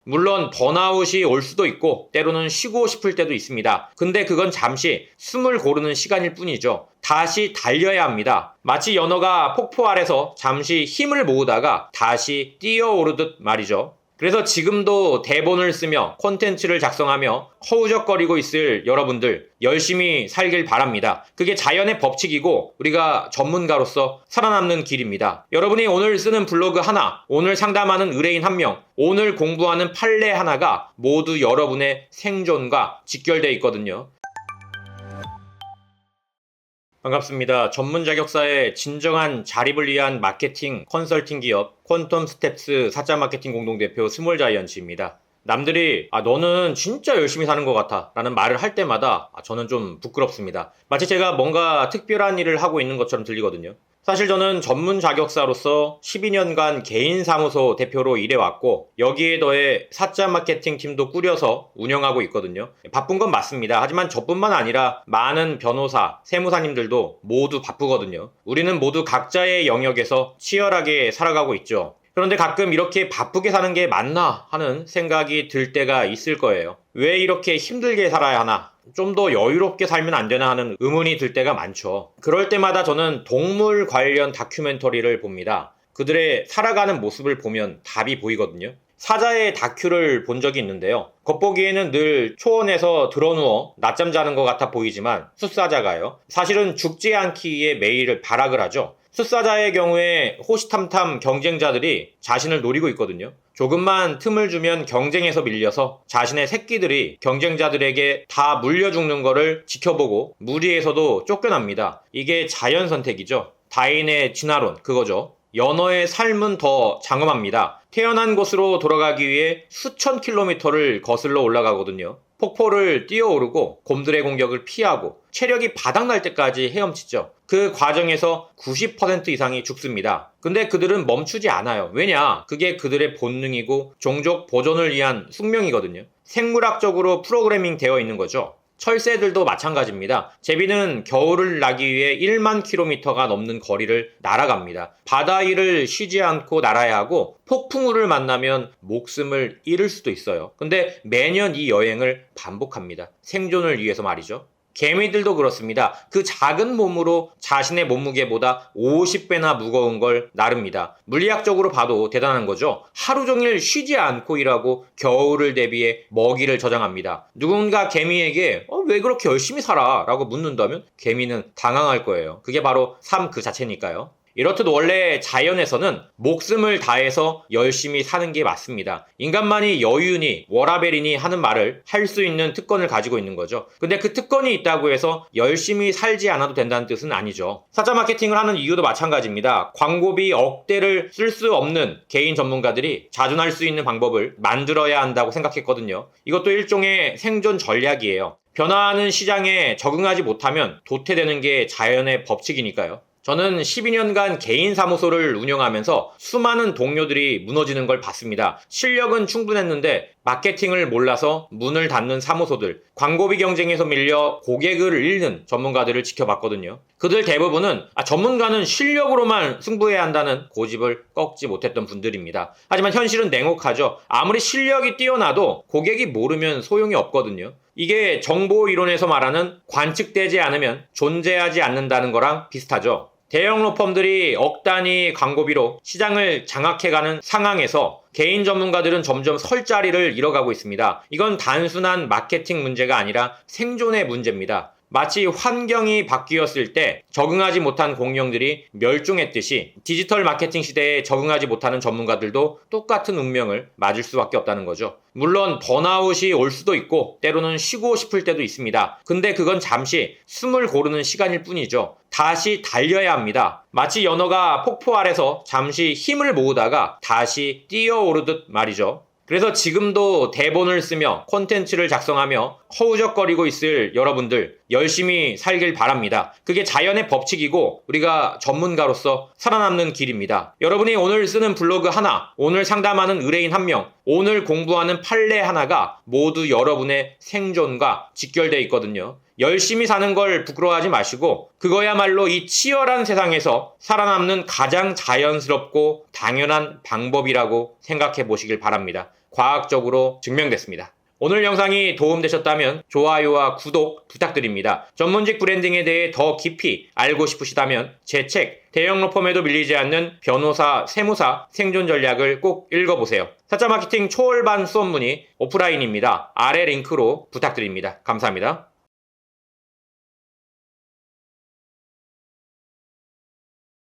물론 번아웃이 올 수도 있고 때로는 쉬고 싶을 때도 있습니다. 근데 그건 잠시 숨을 고르는 시간일 뿐이죠. 다시 달려야 합니다. 마치 연어가 폭포 아래서 잠시 힘을 모으다가 다시 뛰어오르듯 말이죠. 그래서 지금도 대본을 쓰며 콘텐츠를 작성하며 허우적거리고 있을 여러분들 열심히 살길 바랍니다. 그게 자연의 법칙이고 우리가 전문가로서 살아남는 길입니다. 여러분이 오늘 쓰는 블로그 하나, 오늘 상담하는 의뢰인 한 명, 오늘 공부하는 판례 하나가 모두 여러분의 생존과 직결되어 있거든요. 반갑습니다. 전문 자격사의 진정한 자립을 위한 마케팅 컨설팅 기업 퀀텀 스텝스 사자 마케팅 공동대표 스몰자이언츠입니다. 남들이 너는 진짜 열심히 사는 것 같아 라는 말을 할 때마다 저는 좀 부끄럽습니다. 마치 제가 뭔가 특별한 일을 하고 있는 것처럼 들리거든요. 사실 저는 전문 자격사로서 12년간 개인 사무소 대표로 일해왔고 여기에 더해 사자 마케팅 팀도 꾸려서 운영하고 있거든요. 바쁜 건 맞습니다. 하지만 저뿐만 아니라 많은 변호사, 세무사님들도 모두 바쁘거든요. 우리는 모두 각자의 영역에서 치열하게 살아가고 있죠. 그런데 가끔 이렇게 바쁘게 사는 게 맞나 하는 생각이 들 때가 있을 거예요. 왜 이렇게 힘들게 살아야 하나? 좀 더 여유롭게 살면 안 되나 하는 의문이 들 때가 많죠. 그럴 때마다 저는 동물 관련 다큐멘터리를 봅니다. 그들의 살아가는 모습을 보면 답이 보이거든요. 사자의 다큐를 본 적이 있는데요. 겉보기에는 늘 초원에서 드러누워 낮잠 자는 것 같아 보이지만 숫사자가요. 사실은 죽지 않기 위해 매일 발악을 하죠. 숫사자의 경우에 호시탐탐 경쟁자들이 자신을 노리고 있거든요. 조금만 틈을 주면 경쟁에서 밀려서 자신의 새끼들이 경쟁자들에게 다 물려 죽는 거를 지켜보고 무리에서도 쫓겨납니다. 이게 자연 선택이죠. 다인의 진화론, 그거죠. 연어의 삶은 더 장엄합니다. 태어난 곳으로 돌아가기 위해 수천 킬로미터를 거슬러 올라가거든요. 폭포를 뛰어오르고 곰들의 공격을 피하고 체력이 바닥날 때까지 헤엄치죠. 그 과정에서 90% 이상이 죽습니다. 근데 그들은 멈추지 않아요. 왜냐? 그게 그들의 본능이고 종족 보존을 위한 숙명이거든요. 생물학적으로 프로그래밍 되어 있는 거죠. 철새들도 마찬가지입니다. 제비는 겨울을 나기 위해 1만 킬로미터가 넘는 거리를 날아갑니다. 바다 위를 쉬지 않고 날아야 하고 폭풍우를 만나면 목숨을 잃을 수도 있어요. 근데 매년 이 여행을 반복합니다. 생존을 위해서 말이죠. 개미들도 그렇습니다. 그 작은 몸으로 자신의 몸무게보다 50배나 무거운 걸 나릅니다. 물리학적으로 봐도 대단한 거죠. 하루 종일 쉬지 않고 일하고 겨울을 대비해 먹이를 저장합니다. 누군가 개미에게 왜 그렇게 열심히 살아? 라고 묻는다면 개미는 당황할 거예요. 그게 바로 삶 그 자체니까요. 이렇듯 원래 자연에서는 목숨을 다해서 열심히 사는 게 맞습니다. 인간만이 여유니 워라벨이니 하는 말을 할 수 있는 특권을 가지고 있는 거죠. 근데 그 특권이 있다고 해서 열심히 살지 않아도 된다는 뜻은 아니죠. 사자 마케팅을 하는 이유도 마찬가지입니다. 광고비 억대를 쓸 수 없는 개인 전문가들이 자존할 수 있는 방법을 만들어야 한다고 생각했거든요. 이것도 일종의 생존 전략이에요. 변화하는 시장에 적응하지 못하면 도태되는 게 자연의 법칙이니까요. 저는 12년간 개인 사무소를 운영하면서 수많은 동료들이 무너지는 걸 봤습니다. 실력은 충분했는데 마케팅을 몰라서 문을 닫는 사무소들, 광고비 경쟁에서 밀려 고객을 잃는 전문가들을 지켜봤거든요. 그들 대부분은 전문가는 실력으로만 승부해야 한다는 고집을 꺾지 못했던 분들입니다. 하지만 현실은 냉혹하죠. 아무리 실력이 뛰어나도 고객이 모르면 소용이 없거든요. 이게 정보 이론에서 말하는 관측되지 않으면 존재하지 않는다는 거랑 비슷하죠. 대형 로펌들이 억 단위 광고비로 시장을 장악해가는 상황에서 개인 전문가들은 점점 설 자리를 잃어가고 있습니다. 이건 단순한 마케팅 문제가 아니라 생존의 문제입니다. 마치 환경이 바뀌었을 때 적응하지 못한 공룡들이 멸종했듯이 디지털 마케팅 시대에 적응하지 못하는 전문가들도 똑같은 운명을 맞을 수밖에 없다는 거죠. 물론 번아웃이 올 수도 있고 때로는 쉬고 싶을 때도 있습니다. 근데 그건 잠시 숨을 고르는 시간일 뿐이죠. 다시 달려야 합니다. 마치 연어가 폭포 아래서 잠시 힘을 모으다가 다시 뛰어오르듯 말이죠. 그래서 지금도 대본을 쓰며 콘텐츠를 작성하며 허우적거리고 있을 여러분들 열심히 살길 바랍니다. 그게 자연의 법칙이고 우리가 전문가로서 살아남는 길입니다. 여러분이 오늘 쓰는 블로그 하나, 오늘 상담하는 의뢰인 한 명, 오늘 공부하는 판례 하나가 모두 여러분의 생존과 직결되어 있거든요. 열심히 사는 걸 부끄러워하지 마시고 그거야말로 이 치열한 세상에서 살아남는 가장 자연스럽고 당연한 방법이라고 생각해 보시길 바랍니다. 과학적으로 증명됐습니다. 오늘 영상이 도움되셨다면 좋아요와 구독 부탁드립니다. 전문직 브랜딩에 대해 더 깊이 알고 싶으시다면 제 책 대형 로펌에도 밀리지 않는 변호사, 세무사 생존 전략을 꼭 읽어보세요. 사자 마케팅 초월반 수업 문의 오프라인입니다. 아래 링크로 부탁드립니다. 감사합니다.